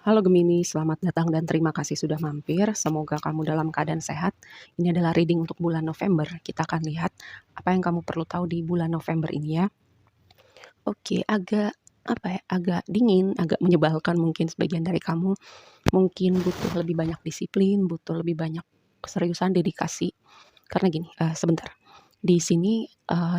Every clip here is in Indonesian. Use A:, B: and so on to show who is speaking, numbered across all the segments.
A: Halo Gemini, selamat datang dan terima kasih sudah mampir. Semoga kamu dalam keadaan sehat. Ini adalah reading untuk bulan November. Kita akan lihat apa yang kamu perlu tahu di bulan November ini ya. Oke, agak dingin, agak menyebalkan mungkin sebagian dari kamu. Mungkin butuh lebih banyak disiplin, butuh lebih banyak keseriusan, dedikasi. Karena gini, sebentar. Di sini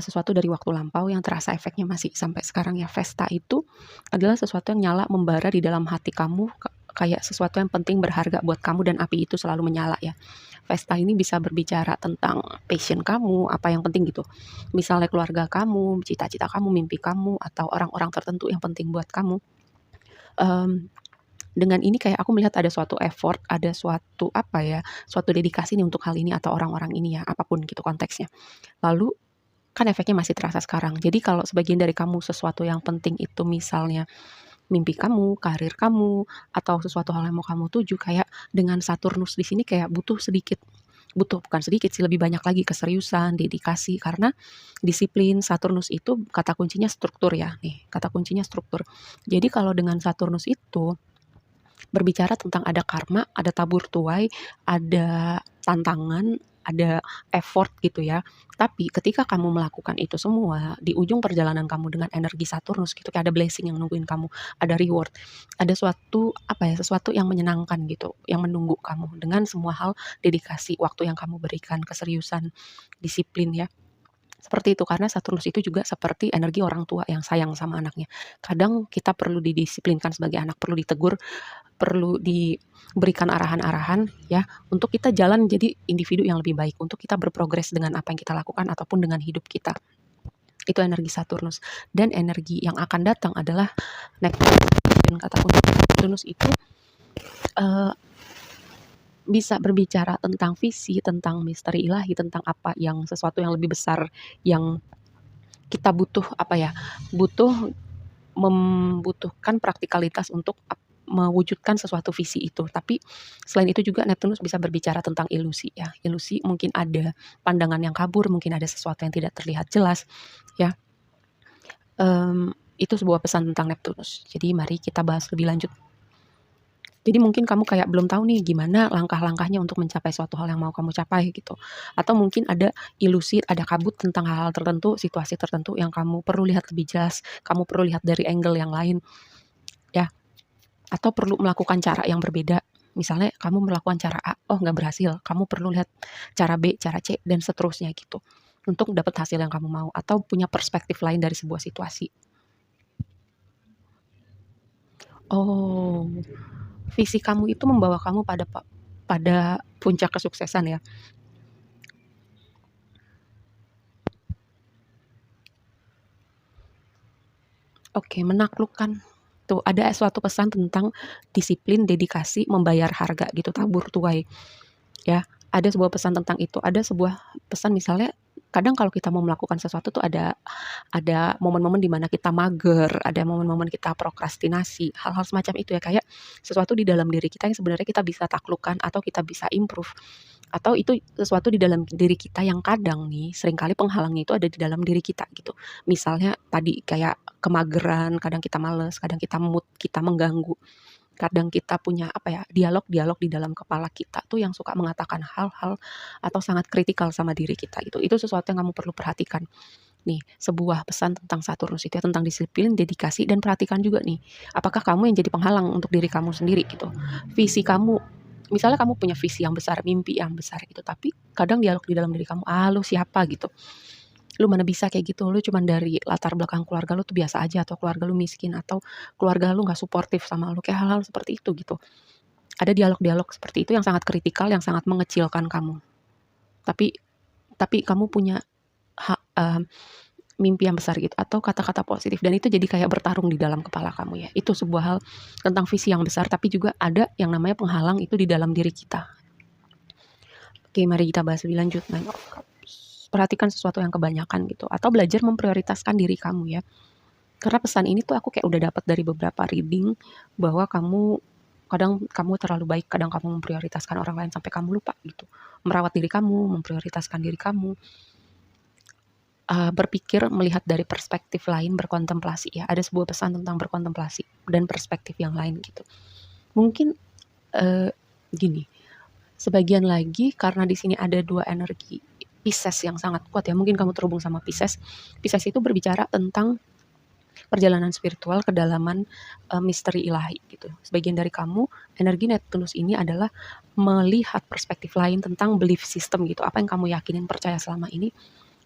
A: sesuatu dari waktu lampau yang terasa efeknya masih sampai sekarang ya. Vesta itu adalah sesuatu yang nyala membara di dalam hati kamu, kayak sesuatu yang penting berharga buat kamu dan api itu selalu menyala ya. Vesta ini bisa berbicara tentang passion kamu, apa yang penting gitu. Misalnya keluarga kamu, cita-cita kamu, mimpi kamu, atau orang-orang tertentu yang penting buat kamu. Mmm, dengan ini kayak aku melihat ada suatu effort, ada suatu apa ya, suatu dedikasi nih untuk hal ini atau orang-orang ini ya, apapun gitu konteksnya. Lalu kan efeknya masih terasa sekarang. Jadi kalau sebagian dari kamu sesuatu yang penting itu misalnya mimpi kamu, karir kamu, atau sesuatu hal yang mau kamu tuju, kayak dengan Saturnus di sini kayak bukan sedikit sih, lebih banyak lagi keseriusan, dedikasi, karena disiplin. Saturnus itu kata kuncinya struktur ya, nih, kata kuncinya struktur. Jadi kalau dengan Saturnus itu berbicara tentang ada karma, ada tabur tuai, ada tantangan, ada effort gitu ya. Tapi ketika kamu melakukan itu semua, di ujung perjalanan kamu dengan energi Saturnus gitu, kayak ada blessing yang nungguin kamu, ada reward, ada suatu apa ya, sesuatu yang menyenangkan gitu, yang menunggu kamu dengan semua hal, dedikasi, waktu yang kamu berikan, keseriusan, disiplin ya. Seperti itu, karena Saturnus itu juga seperti energi orang tua yang sayang sama anaknya. Kadang kita perlu didisiplinkan sebagai anak, perlu ditegur, perlu diberikan arahan-arahan ya, untuk kita jalan jadi individu yang lebih baik, untuk kita berprogres dengan apa yang kita lakukan ataupun dengan hidup kita. Itu energi Saturnus. Dan energi yang akan datang adalah Neptunus. Dan kata kunci Neptunus itu uh, bisa berbicara tentang visi, tentang misteri ilahi, tentang apa yang sesuatu yang lebih besar yang kita butuh apa ya, butuh membutuhkan praktikalitas untuk mewujudkan sesuatu visi itu. Tapi selain itu juga Neptunus bisa berbicara tentang ilusi ya. Ilusi mungkin ada pandangan yang kabur, mungkin ada sesuatu yang tidak terlihat jelas ya. Itu sebuah pesan tentang Neptunus. Jadi mari kita bahas lebih lanjut. Jadi mungkin kamu kayak belum tahu nih gimana langkah-langkahnya untuk mencapai suatu hal yang mau kamu capai gitu. Atau mungkin ada ilusi, ada kabut tentang hal-hal tertentu, situasi tertentu yang kamu perlu lihat lebih jelas, kamu perlu lihat dari angle yang lain ya. Atau perlu melakukan cara yang berbeda. Misalnya kamu melakukan cara A, oh nggak berhasil, kamu perlu lihat cara B, cara C, dan seterusnya gitu. Untuk dapat hasil yang kamu mau, atau punya perspektif lain dari sebuah situasi. Oh, visi kamu itu membawa kamu pada puncak kesuksesan ya. Oke, menaklukkan. Tuh, ada suatu pesan tentang disiplin, dedikasi, membayar harga gitu, tabur tuai. Ya, ada sebuah pesan tentang itu. Ada sebuah pesan misalnya kadang kalau kita mau melakukan sesuatu tuh ada momen-momen di mana kita mager, ada momen-momen kita prokrastinasi, hal-hal semacam itu ya, kayak sesuatu di dalam diri kita yang sebenarnya kita bisa taklukkan atau kita bisa improve. Atau itu sesuatu di dalam diri kita yang kadang nih seringkali penghalangnya itu ada di dalam diri kita gitu. Misalnya tadi kayak kemageran, kadang kita males, kadang kita mood kita mengganggu. Kadang kita punya apa ya, dialog-dialog di dalam kepala kita tuh yang suka mengatakan hal-hal atau sangat kritikal sama diri kita gitu. Itu sesuatu yang kamu perlu perhatikan. Nih, sebuah pesan tentang Saturnus itu ya, tentang disiplin, dedikasi, dan perhatikan juga nih, apakah kamu yang jadi penghalang untuk diri kamu sendiri gitu. Visi kamu, misalnya kamu punya visi yang besar, mimpi yang besar gitu, tapi kadang dialog di dalam diri kamu, ah lu siapa gitu. Lu mana bisa kayak gitu, lu cuman dari latar belakang keluarga lu tuh biasa aja, atau keluarga lu miskin, atau keluarga lu nggak suportif sama lu, kayak hal-hal seperti itu gitu. Ada dialog-dialog seperti itu yang sangat kritikal, yang sangat mengecilkan kamu. Tapi kamu punya mimpi yang besar gitu, atau kata-kata positif, dan itu jadi kayak bertarung di dalam kepala kamu ya. Itu sebuah hal tentang visi yang besar, tapi juga ada yang namanya penghalang itu di dalam diri kita. Oke, mari kita bahas lebih lanjut. Nine of Cups. Perhatikan sesuatu yang kebanyakan gitu, atau belajar memprioritaskan diri kamu ya. Karena pesan ini tuh aku kayak udah dapat dari beberapa reading, bahwa kadang kamu terlalu baik, kadang kamu memprioritaskan orang lain sampai kamu lupa gitu. Merawat diri kamu, memprioritaskan diri kamu. Berpikir melihat dari perspektif lain, berkontemplasi ya. Ada sebuah pesan tentang berkontemplasi dan perspektif yang lain gitu. Mungkin, gini, sebagian lagi karena di sini ada 2 energi Pisces yang sangat kuat ya, mungkin kamu terhubung sama Pisces. Pisces itu berbicara tentang perjalanan spiritual, kedalaman, misteri ilahi gitu. Sebagian dari kamu, energi Neptunus ini adalah melihat perspektif lain tentang belief system gitu, apa yang kamu yakinin, percaya selama ini.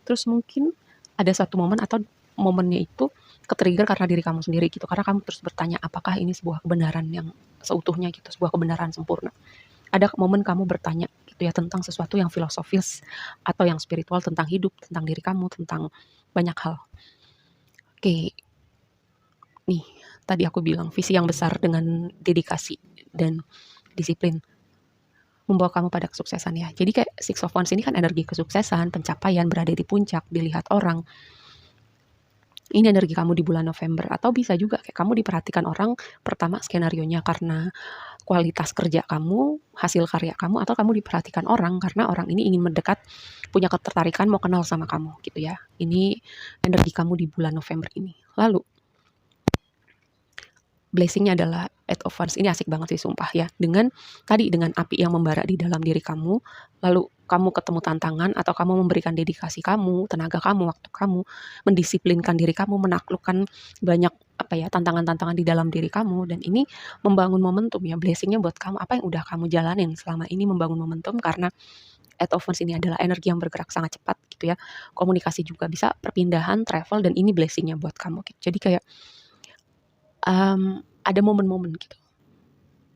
A: Terus mungkin ada satu momen atau momennya itu ke-trigger karena diri kamu sendiri gitu, karena kamu terus bertanya, apakah ini sebuah kebenaran yang seutuhnya gitu, sebuah kebenaran sempurna. Ada momen kamu bertanya gitu ya tentang sesuatu yang filosofis atau yang spiritual, tentang hidup, tentang diri kamu, tentang banyak hal. Oke, nih tadi aku bilang visi yang besar dengan dedikasi dan disiplin membawa kamu pada kesuksesan ya. Jadi kayak Six of Wands ini kan energi kesuksesan, pencapaian, berada di puncak, dilihat orang. Ini energi kamu di bulan November atau bisa juga kayak kamu diperhatikan orang pertama skenarionya karena kualitas kerja kamu, hasil karya kamu, atau kamu diperhatikan orang karena orang ini ingin mendekat, punya ketertarikan, mau kenal sama kamu gitu ya. Ini energi kamu di bulan November ini. Lalu blessingnya adalah Eight of Wands. Ini asik banget sih sumpah ya. Dengan tadi dengan api yang membara di dalam diri kamu, lalu kamu ketemu tantangan atau kamu memberikan dedikasi kamu, tenaga kamu, waktu kamu, mendisiplinkan diri kamu, menaklukkan banyak apa ya tantangan-tantangan di dalam diri kamu dan ini membangun momentum ya blessingnya buat kamu apa yang udah kamu jalanin selama ini membangun momentum karena Eight of Wands ini adalah energi yang bergerak sangat cepat gitu ya komunikasi juga bisa perpindahan travel dan ini blessingnya buat kamu gitu. Jadi kayak ada momen-momen gitu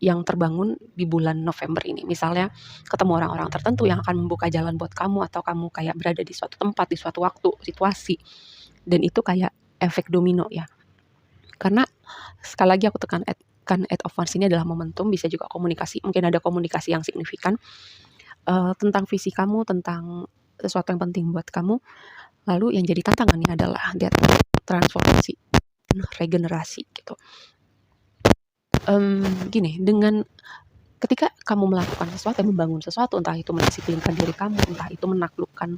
A: yang terbangun di bulan November ini. Misalnya ketemu orang-orang tertentu yang akan membuka jalan buat kamu atau kamu kayak berada di suatu tempat, di suatu waktu, situasi. Dan itu kayak efek domino ya. Karena sekali lagi aku tekankan Eight of Wands ini adalah momentum, bisa juga komunikasi. Mungkin ada komunikasi yang signifikan tentang visi kamu, tentang sesuatu yang penting buat kamu. Lalu yang jadi tantangannya adalah transformasi, regenerasi gitu. Gini, dengan ketika kamu melakukan sesuatu, membangun sesuatu, entah itu mendisiplinkan diri kamu, entah itu menaklukkan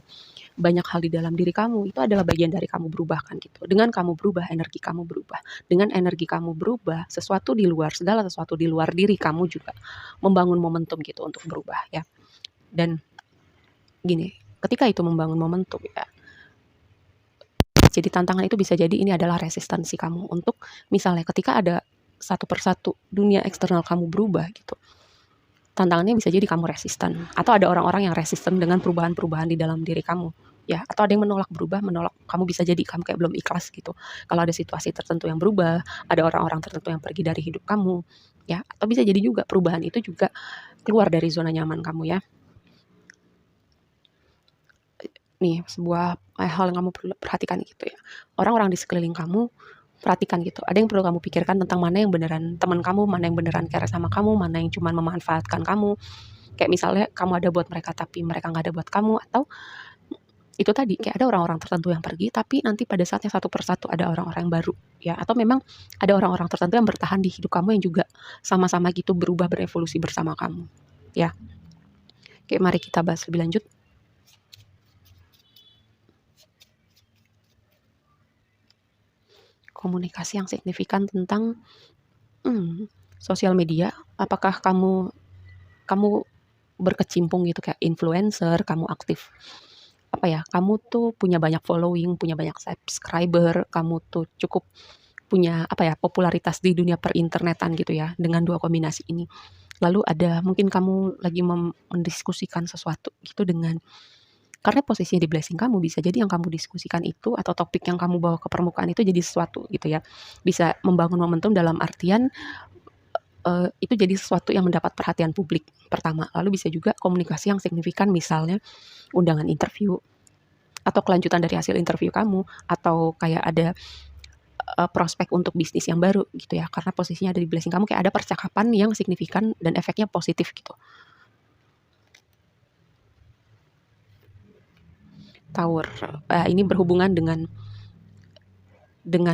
A: banyak hal di dalam diri kamu, itu adalah bagian dari kamu berubah kan gitu. Dengan kamu berubah, energi kamu berubah. Dengan energi kamu berubah, sesuatu di luar, segala sesuatu di luar diri kamu juga membangun momentum gitu untuk berubah ya. Dan gini, ketika itu membangun momentum ya, jadi tantangan itu bisa jadi ini adalah resistansi kamu untuk misalnya ketika ada satu persatu dunia eksternal kamu berubah gitu. Tantangannya bisa jadi kamu resisten atau ada orang-orang yang resisten dengan perubahan-perubahan di dalam diri kamu ya atau ada yang menolak berubah menolak kamu bisa jadi kamu kayak belum ikhlas gitu kalau ada situasi tertentu yang berubah ada orang-orang tertentu yang pergi dari hidup kamu ya atau bisa jadi juga perubahan itu juga keluar dari zona nyaman kamu ya nih sebuah hal yang kamu perlu perhatikan gitu ya orang-orang di sekeliling kamu perhatikan gitu. Ada yang perlu kamu pikirkan tentang mana yang beneran teman kamu, mana yang beneran care sama kamu, mana yang cuma memanfaatkan kamu. Kayak misalnya kamu ada buat mereka tapi mereka nggak ada buat kamu atau itu tadi kayak ada orang-orang tertentu yang pergi tapi nanti pada saatnya satu persatu ada orang-orang yang baru ya atau memang ada orang-orang tertentu yang bertahan di hidup kamu yang juga sama-sama gitu berubah berevolusi bersama kamu ya. Oke, mari kita bahas lebih lanjut. Komunikasi yang signifikan tentang sosial media. Apakah kamu berkecimpung gitu kayak influencer, kamu aktif apa ya? Kamu tuh punya banyak following, punya banyak subscriber, kamu tuh cukup punya apa ya? Popularitas di dunia perinternetan gitu ya dengan dua kombinasi ini. Lalu ada mungkin kamu lagi mendiskusikan sesuatu gitu dengan karena posisinya di blessing kamu bisa jadi yang kamu diskusikan itu atau topik yang kamu bawa ke permukaan itu jadi sesuatu gitu ya. Bisa membangun momentum dalam artian itu jadi sesuatu yang mendapat perhatian publik pertama. Lalu bisa juga komunikasi yang signifikan misalnya undangan interview atau kelanjutan dari hasil interview kamu atau kayak ada prospek untuk bisnis yang baru gitu ya. Karena posisinya ada di blessing kamu kayak ada percakapan yang signifikan dan efeknya positif gitu. Tower. Ini berhubungan dengan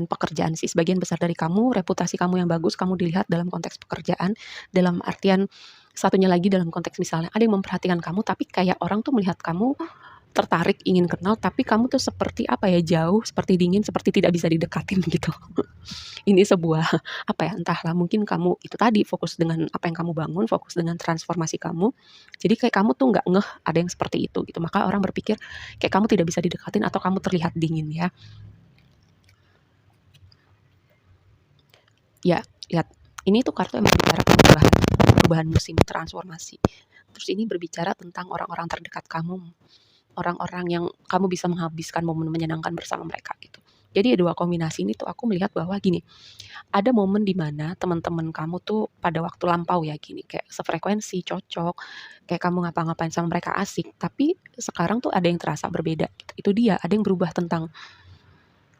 A: pekerjaan sih. Sebagian besar dari kamu, reputasi kamu yang bagus, kamu dilihat dalam konteks pekerjaan, dalam artian satunya lagi dalam konteks misalnya ada yang memperhatikan kamu, tapi kayak orang tuh melihat kamu tertarik, ingin kenal, tapi kamu tuh seperti apa ya, jauh, seperti dingin, seperti tidak bisa didekatin gitu. Ini sebuah apa ya, entahlah mungkin kamu itu tadi fokus dengan apa yang kamu bangun, fokus dengan transformasi kamu. Jadi kayak kamu tuh nggak ngeh ada yang seperti itu gitu. Maka orang berpikir kayak kamu tidak bisa didekatin atau kamu terlihat dingin ya. Ya, lihat. Ini tuh kartu emang bicara perubahan musim transformasi. Terus ini berbicara tentang orang-orang terdekat kamu, orang-orang yang kamu bisa menghabiskan momen menyenangkan bersama mereka gitu. Jadi dua kombinasi ini tuh aku melihat bahwa gini, ada momen di mana teman-teman kamu tuh pada waktu lampau ya gini, kayak sefrekuensi, cocok, kayak kamu ngapa-ngapain sama mereka asik, tapi sekarang tuh ada yang terasa berbeda gitu. Itu dia, ada yang berubah tentang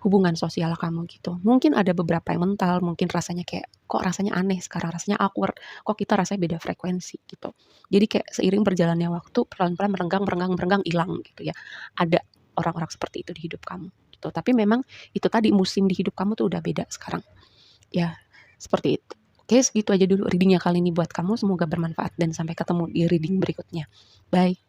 A: hubungan sosial kamu gitu. Mungkin ada beberapa yang mental, mungkin rasanya kayak, kok rasanya aneh sekarang, rasanya awkward, kok kita rasanya beda frekuensi gitu. Jadi kayak seiring berjalannya waktu, pelan-pelan merenggang, hilang gitu ya. Ada orang-orang seperti itu di hidup kamu gitu. Tapi memang itu tadi musim di hidup kamu tuh udah beda sekarang. Ya, seperti itu. Oke, segitu aja dulu readingnya kali ini buat kamu. Semoga bermanfaat dan sampai ketemu di reading berikutnya. Bye.